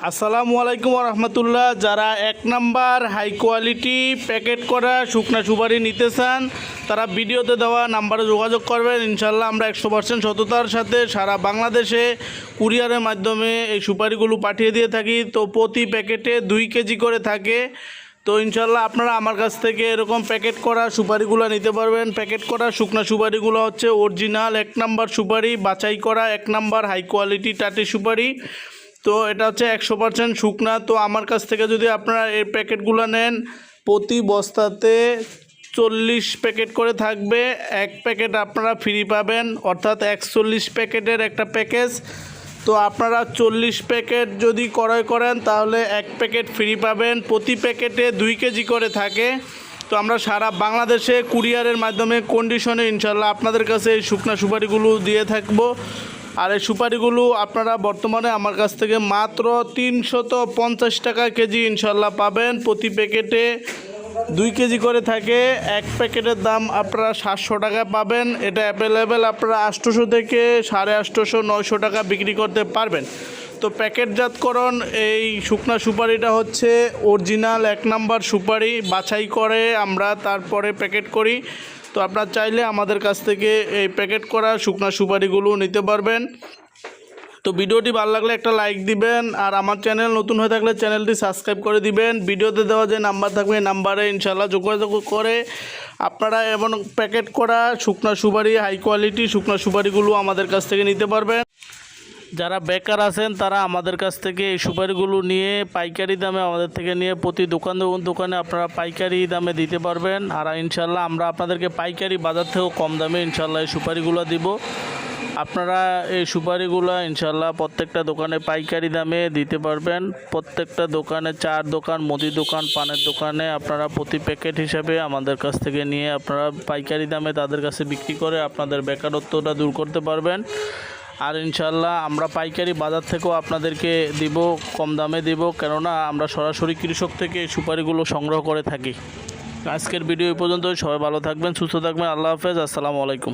আসসালামু আলাইকুম রহমতুল্লাহ। যারা এক নাম্বার হাই কোয়ালিটি প্যাকেট করা শুকনা সুপারি নিতে চান তারা ভিডিওতে দেওয়া নাম্বারে যোগাযোগ করবেন। ইনশাল্লাহ আমরা 100% সততার সাথে সারা বাংলাদেশে কুরিয়ারের মাধ্যমে এই সুপারিগুলো পাঠিয়ে দিয়ে থাকি। তো প্রতি প্যাকেটে 2 কেজি করে থাকে। তো ইনশাল্লাহ আপনারা আমার কাছ থেকে এরকম প্যাকেট করা সুপারিগুলো নিতে পারবেন। প্যাকেট করা শুকনা সুপারিগুলো হচ্ছে অরিজিনাল 1 নাম্বার সুপারি, বাছাই করা 1 নাম্বার হাই কোয়ালিটি টাটি সুপারি। তো এটা হচ্ছে 100% শুকনা। তো আমার কাছ থেকে যদি আপনারা এই প্যাকেটগুলো নেন, প্রতি বস্তাতে 40 প্যাকেট করে থাকবে। 1 প্যাকেট আপনারা ফ্রি পাবেন, অর্থাৎ 41 প্যাকেটের একটা প্যাকেজ। তো আপনারা 40 প্যাকেট যদি ক্রয় করেন তাহলে 1 প্যাকেট ফ্রি পাবেন। প্রতি প্যাকেটে 2 কেজি করে থাকে। তো আমরা সারা বাংলাদেশে কুরিয়ারের মাধ্যমে কন্ডিশনে ইনশাল্লাহ আপনাদের কাছে এই শুকনা সুপারিগুলো দিয়ে থাকবো। আর এই সুপারিগুলো আপনারা বর্তমানে আমার কাছ থেকে মাত্র 350 টাকা কেজি ইনশাল্লাহ পাবেন। প্রতি প্যাকেটে 2 কেজি করে থাকে। 1 প্যাকেটের দাম আপনারা 700 টাকা পাবেন। এটা অ্যাভেলেবেল আপনারা 800 থেকে 850, 900 টাকা বিক্রি করতে পারবেন। তো প্যাকেটজাতকরণ এই শুকনা সুপারিটা হচ্ছে অরিজিনাল 1 নাম্বার সুপারি, বাছাই করে আমরা তারপরে প্যাকেট করি। তো আপনারা চাইলে আমাদের কাছ থেকে এই প্যাকেট করা শুকনা সুপারিগুলো নিতে পারবেন। তো ভিডিওটি ভালো লাগলে একটা লাইক দিবেন, আর আমার চ্যানেল নতুন হয়ে থাকলে চ্যানেলটি সাবস্ক্রাইব করে দিবেন। ভিডিওতে দেওয়া যে নাম্বার থাকবে এই নাম্বারে ইনশাল্লাহ যোগাযোগ করে আপনারা এবং প্যাকেট করা শুকনা সুপারি হাই কোয়ালিটি শুকনা সুপারিগুলো আমাদের কাছ থেকে নিতে পারবেন। যারা বেকার আছেন তারা আমাদের কাছ থেকে এই সুপারিগুলো নিয়ে পাইকারি দামে আমাদের থেকে নিয়ে প্রতি দোকানে আপনারা পাইকারি দামে দিতে পারবেন। আর ইনশাল্লাহ আমরা আপনাদেরকে পাইকারি বাজার থেকেও কম দামে ইনশাল্লাহ এই সুপারিগুলো দিব। আপনারা এই সুপারিগুলো ইনশাল্লাহ প্রত্যেকটা দোকানে পাইকারি দামে দিতে পারবেন। প্রত্যেকটা দোকানে, চার দোকান, মুদি দোকান, পানের দোকানে আপনারা প্রতি প্যাকেট হিসাবে আমাদের কাছ থেকে নিয়ে আপনারা পাইকারি দামে তাদের কাছে বিক্রি করে আপনাদের বেকারত্বটা দূর করতে পারবেন। আর ইনশাল্লাহ আমরা পাইকারি বাজার থেকেও আপনাদেরকে দিব, কম দামে দিব, কেননা আমরা সরাসরি কৃষক থেকে এই সুপারিগুলো সংগ্রহ করে থাকি। আজকের ভিডিও এই পর্যন্ত। সবাই ভালো থাকবেন, সুস্থ থাকবেন। আল্লাহ হাফেজ, আসসালামু আলাইকুম।